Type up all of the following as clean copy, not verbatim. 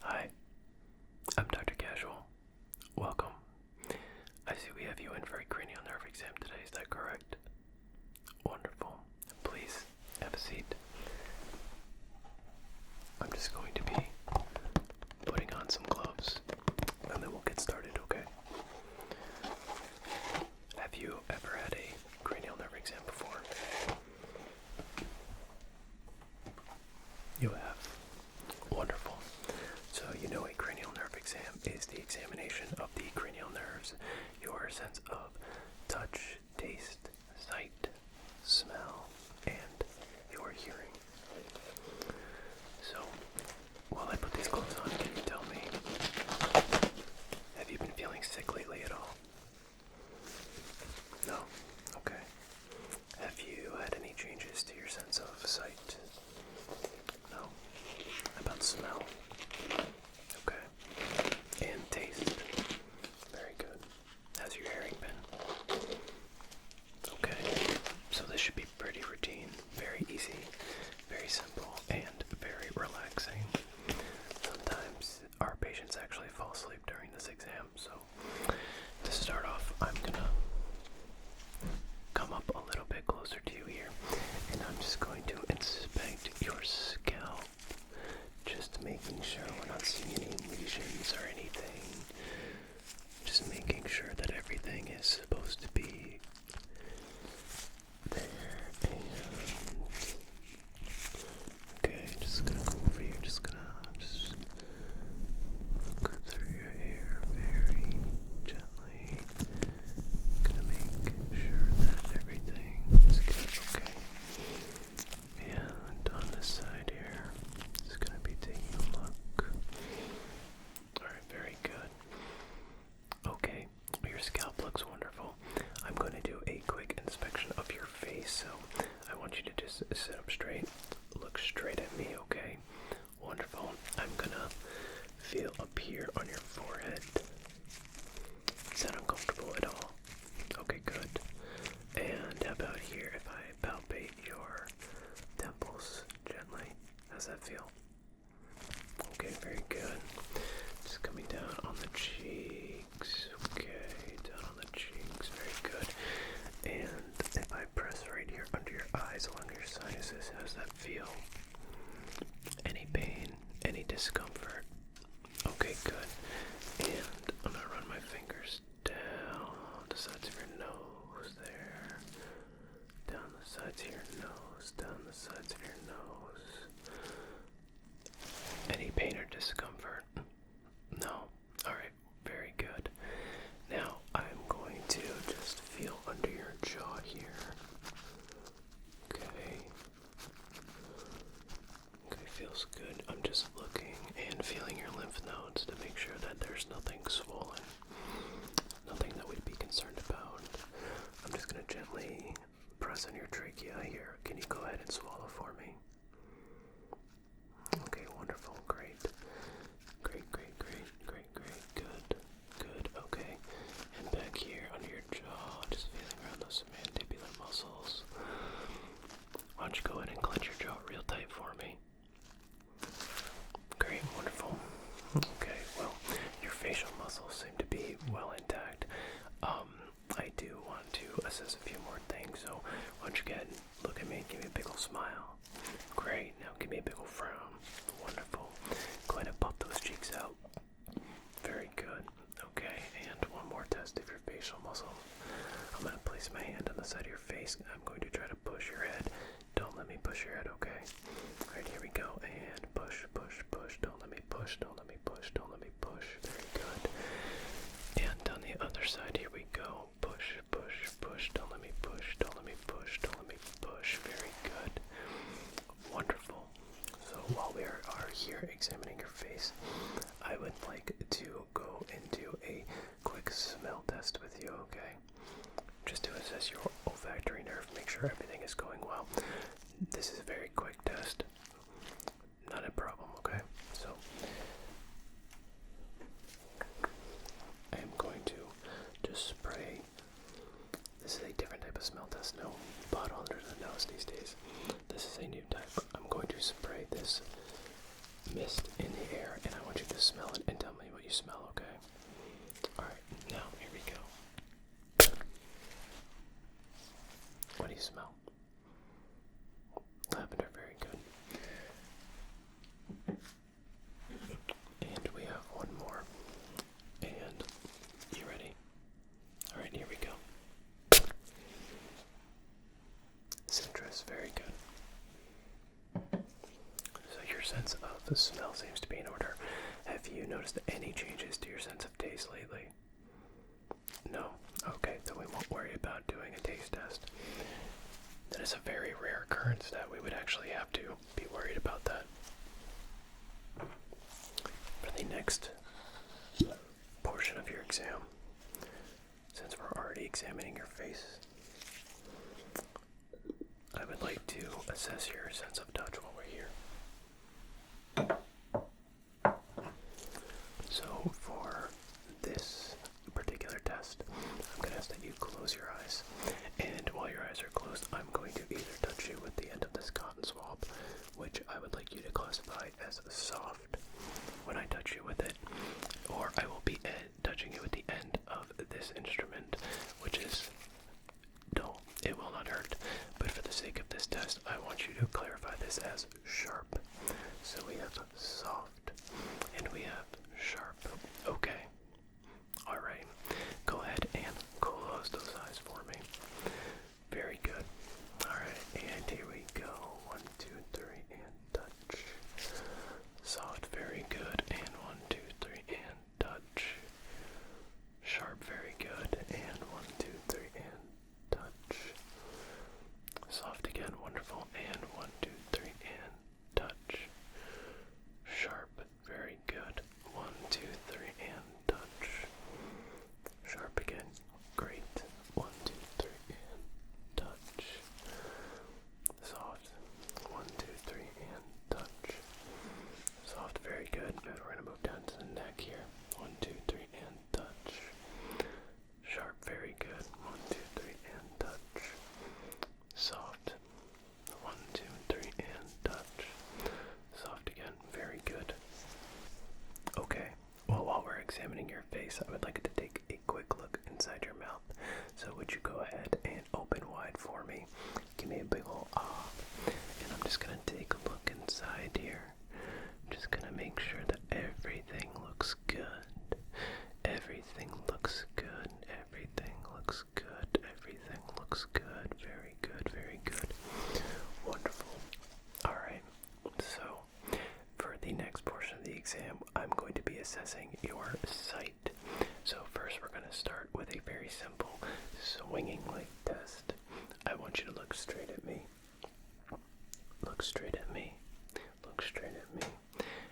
Hi, I'm Dr. Casual. Welcome. I see we have you in for a cranial nerve exam today, is that correct? Wonderful. Please have a seat. I'm just going to be putting on some gloves and then we'll get started, okay? Have you ever had a cranial nerve exam before? You have. Wonderful. So you know a cranial nerve exam is the examination of the cranial nerves, your sense of touch, taste, sight, smell, and your hearing. So, while I put these gloves on, can you tell me, have you been feeling sick lately at all? No? Okay. Have you had any changes to your sense of sight? No? How about smell? Okay. And taste? Very good. How's your hearing been? Okay. So this should be pretty routine, very easy, very simple, and very relaxing. Sometimes our patients actually fall asleep during this exam, so to start off, I'm gonna come up a little bit closer to you here, and I'm just going to inspect your scalp, just making sure we're not seeing any lesions or anything, just making sure that everything is supposed to be there. And okay, just gonna come over here, just look through your hair very gently. Gonna make sure that everything is good, okay? And on this side here, just gonna be taking a look. Alright, very good. Okay, your scalp looks wonderful. I'm going to do a quick inspection of your face, so I want you to just sit up straight, look straight at me, okay? Wonderful. I'm gonna feel up here on your forehead. Is that uncomfortable at all? Okay, good. And how about here if I palpate your temples gently? How's that feel? Okay, very good. Just coming down on the cheeks. Okay, down on the cheeks. Very good. And if I press right here under your eyes along your sinuses, how's that feel? Any pain? Any discomfort? Okay, good. And I'm gonna run my fingers down the sides of your nose there. Down the sides of your nose. Down the sides of your nose. Any pain or discomfort? No? Alright, very good. Now I'm going to just feel under your jaw here. Okay. Okay, feels good. I'm just looking and feeling your lymph nodes to make sure that there's nothing swollen. Nothing that we'd be concerned about. I'm just going to gently press on your trachea here. Can you go ahead and swallow for me? Okay, wonderful, great. Great. Good, okay. And back here under your jaw, just feeling around those mandibular muscles. Why don't you go ahead and clench your jaw real tight for me? Great, wonderful. Okay, well, your facial muscles seem to be well intact. I do want to assess a few more things, so why don't you go ahead and look at me and give me a big ol' smile. Great, now give me a big ol' frown. Wonderful. Go ahead and puff those cheeks out. Very good. Okay, and one more test of your facial muscle. I'm going to place my hand on the side of your face. I'm going to try to push your head. Don't let me push your head, okay? Alright, here we go. And push. Don't let me push. Don't let me push. Very good. And on the other side, here we go. Push. Don't let me push. Very good. Wonderful. So while we are here examining your face, I would like to go into a quick smell test with you, okay? Just to assess your olfactory nerve, make sure everything is going well. This is a very quick test. Not a problem, okay? So I am going to just spray. This is a different type of smell test. No bottle under the nose these days. This is a new type. I'm going to spray this mist in the air, and I want you to The smell seems to be in order. Have you noticed any changes to your sense of taste lately? No? Okay, then we won't worry about doing a taste test. That is a very rare occurrence that we would actually have to be worried about that. For the next portion of your exam, since we're already examining your face, I would like to assess your sense of touch while we're here. So for this particular test, I'm going to ask that you close your eyes. And while your eyes are closed, I'm going to either touch you with the end of this cotton swab, which I would like you to classify as soft when I touch you with it, or I will be touching you with the end of this instrument, which is dull. It will not hurt, but for the sake of this test, I want you to clarify this as sharp. So we have soft, and we have sharp. Okay. Alright. Go ahead and close those eyes for me. Very good. Alright, and here we go. 1, 2, 3, and touch. Soft, very good. And 1, 2, 3, and touch. Sharp, very good. And 1, 2, 3, and touch. Soft again, wonderful. And 1, 2, 3, and touch. Sharp, very good. 1, 2, 3, and touch. Sharp again, great. 1, 2, 3, and touch. Soft. 1, 2, 3, and touch. Soft, very good. Now we're going to move down to the neck here. 1, 2, 3, and touch. Sharp, very good. 1, 2, 3, and touch. Soft. 1, 2, 3, and touch. Soft again, very good. Okay, well, while we're examining your face, I would like to take a quick look inside your mouth. So would you go ahead and open wide for me? Give me a big ol' ah. And I'm just going to take a look inside here. I'm just going to make sure that everything looks good. Everything looks good. Everything looks good. Everything looks good. Very good. Very good. Wonderful. Alright, so for the next portion of the exam, I'm going to be assessing your sight. So first we're going to start with a very simple swinging light test. I want you to look straight at me. Look straight at me. Look straight at me.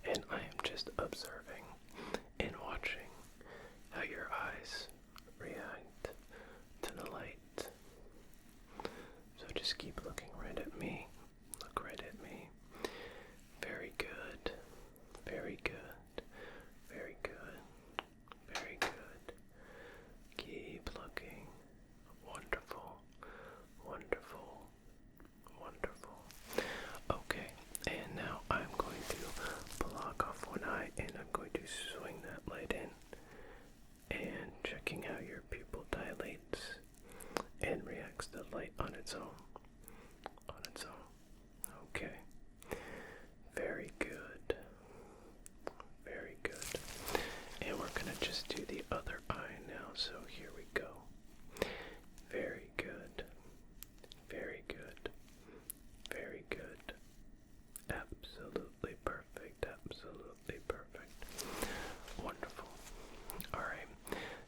And I am just observing and watching how your eyes react to the light. So just keep looking right at me. Look right at me. Very good. Very good. Very good. Very good. Keep looking. Wonderful. Wonderful. Wonderful. Okay, and now I'm going to block off one eye and I'm going to swing that light in and checking how your pupil dilates and reacts to the light on its own. On its own. Okay. Very good. Very good. And we're going to just do the other eye now. So here we go. Very good. Very good. Very good. Absolutely perfect. Absolutely perfect. Wonderful. Alright.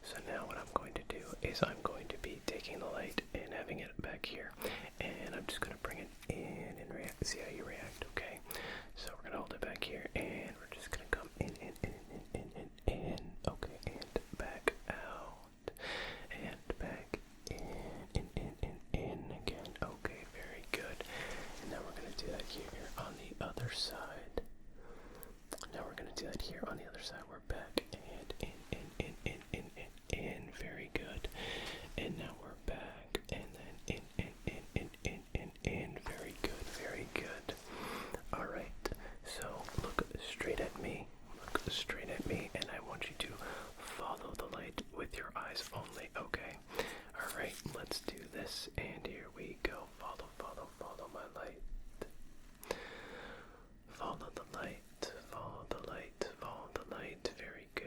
So now what I'm going to do is I'm going to be taking the light and having it back here. And I'm just going to bring it in and see how you react, okay? So we're going to hold it back here and we're just going to come in. Okay, and back out. And back in again. Okay, very good. And now we're going to do that here on the other side. Now we're going to do that here on the other side. We're back and in. Very good. And now we're back and then in. Very good. Very good. All right. So look straight at me. Look straight at me, and I want you to follow the light with your eyes only. Okay. All right. Let's do this. And here we go. Follow my light. Follow the light. Follow the light. Follow the light. Very good.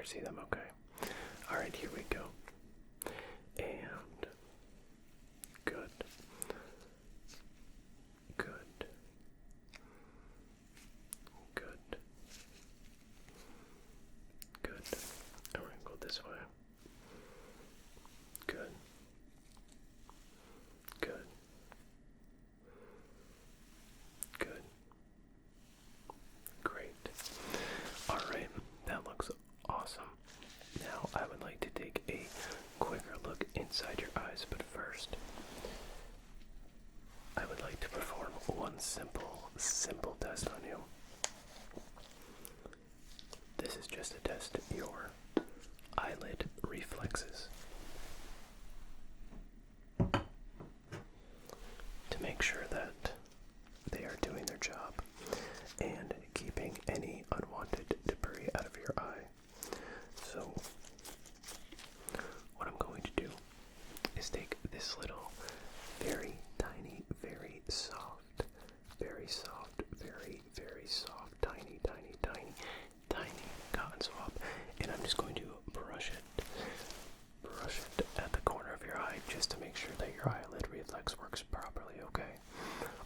longer see them, okay? Alright, here we go. And good. Good. Good. Good. And we're going to go this way. Good. Good. Good. Great. Alright, that looks awesome. Now I would like to take a quicker look inside your eyes, but first I would like to perform one simple test on you. This is just to test your eyelid reflexes. To make sure that they are doing their job and keeping any unwanted debris out of your eye. So, what I'm going to do is take this little very tiny, very soft, very soft, tiny cotton swab, and I'm just going to brush it at the corner of your eye just to make sure that your eyelid reflex works properly, okay?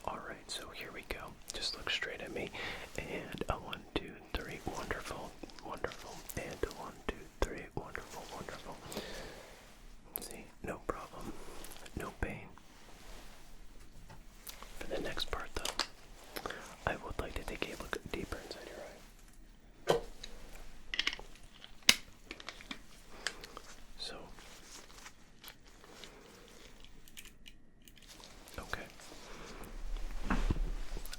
Alright, so here we go. Just look straight at me, and a 1, 2, 3, wonderful, wonderful, and a 1, 2, 3, wonderful, wonderful. See, no problem, no pain. For the next part though, I would like to take a look deeper inside your eye. So, okay.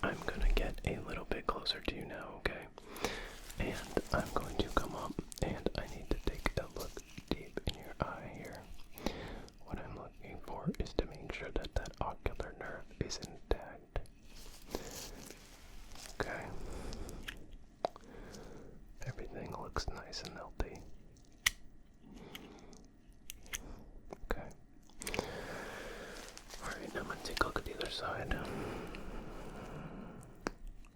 I'm gonna get a little bit closer to you now, okay? And I'm going to come up and I need to take a look deep in your eye here. What I'm looking for is to make sure that that ocular nerve is intact. Okay. Everything looks nice and healthy. Okay. Alright, now I'm going to take a look at the other side.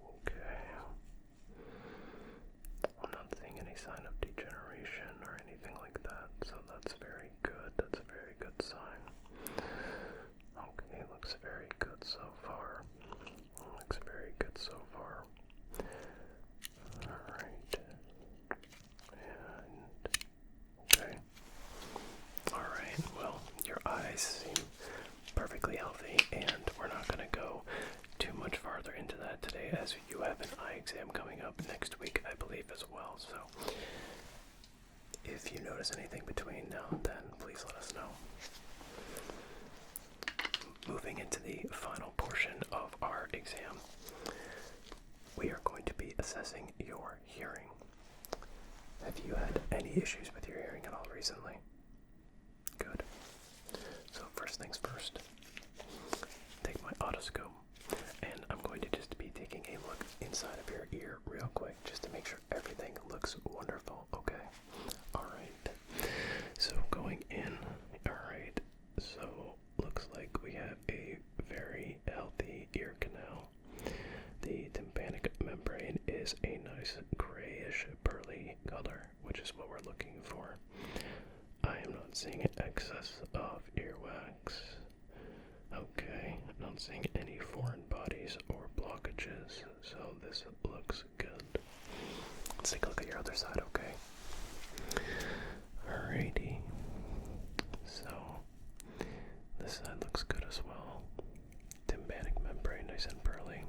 Okay. I'm not seeing any sign of degeneration or anything like that, so that's very good. That's a very good sign. Okay, looks very good so far. Looks very good so far. Alright. And okay. Alright, well, your eyes seem perfectly healthy, and we're not going to go too much farther into that today, as you have an eye exam coming up next week, I believe, as well. So if you notice anything between now and then, please let us know. Moving into the final portion of our exam, we are going to be assessing your hearing. Have you had any issues with your hearing at all recently? Good. So first things first, take my otoscope, and I'm going to just be taking a look inside of your ear real quick, just to make sure everything looks wonderful, okay? Alright, so going in, alright, so looks like we have a very healthy ear canal. The tympanic membrane is a nice grayish pearly color, which is what we're looking for. I am not seeing excess of earwax. Okay, not seeing any foreign bodies or blockages, so this looks good. Let's take a look at your other side, okay? Alrighty. So, this side looks good as well. Tympanic membrane, nice and pearly.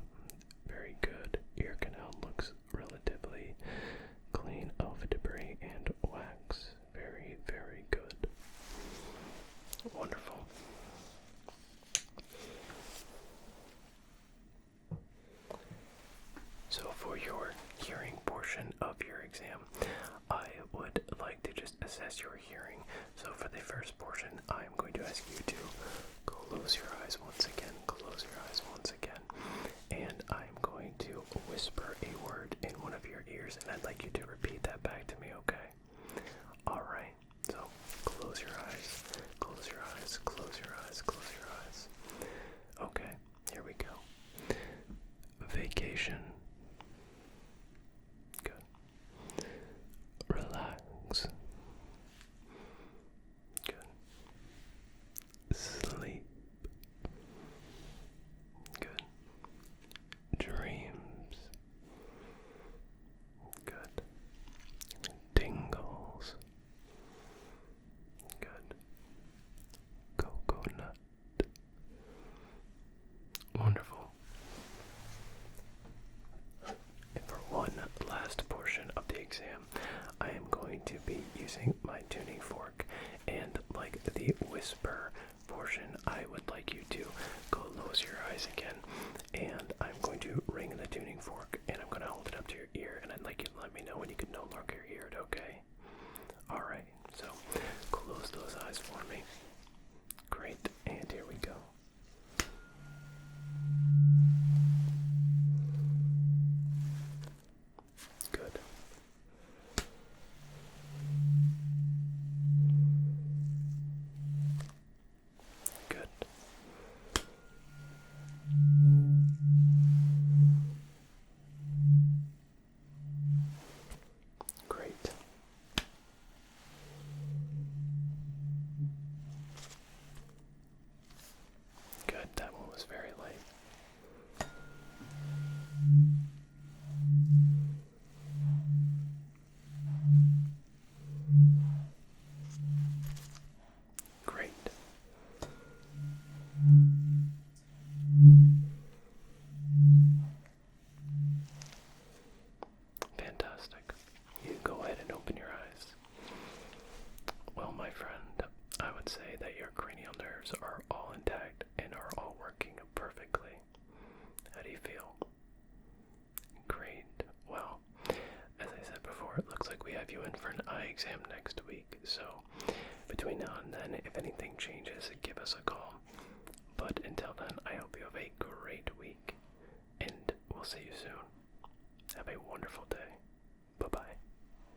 Very good. Ear canal looks relatively clean of debris and wax. Very, very good. Wonderful. So for your hearing portion of your exam, I would like to just assess your hearing. So for the first portion, I am going to ask you to close your eyes once again. Close your eyes once again. And I'm going to whisper a word in one of your ears, and I'd like you to repeat that back to me, okay? Alright, so close your eyes, close your eyes, close your eyes, close your eyes. Okay, here we go. Vacation. Good. Relax. to be using my tuning fork, and like the whisper portion, I would like you to close your eyes again, and I'm going to ring the tuning fork, and I'm going to hold it up to your ear, and I'd like you to let me know when you can no longer hear it, okay? Alright, so close those eyes for me. Great, and here we go. Good. Good. Great. Good, that one was very light. Great. Fantastic. You can go ahead and open your eyes. Well, my friend, I would say that your cranial nerves are all intact and are all working perfectly. How do you feel? Great. Well, as I said before, it looks like we have you in for an eye exam next week. So, between now and then, if anything changes, give us a call. But until then, I hope you have a great week, and we'll see you soon. Have a wonderful day.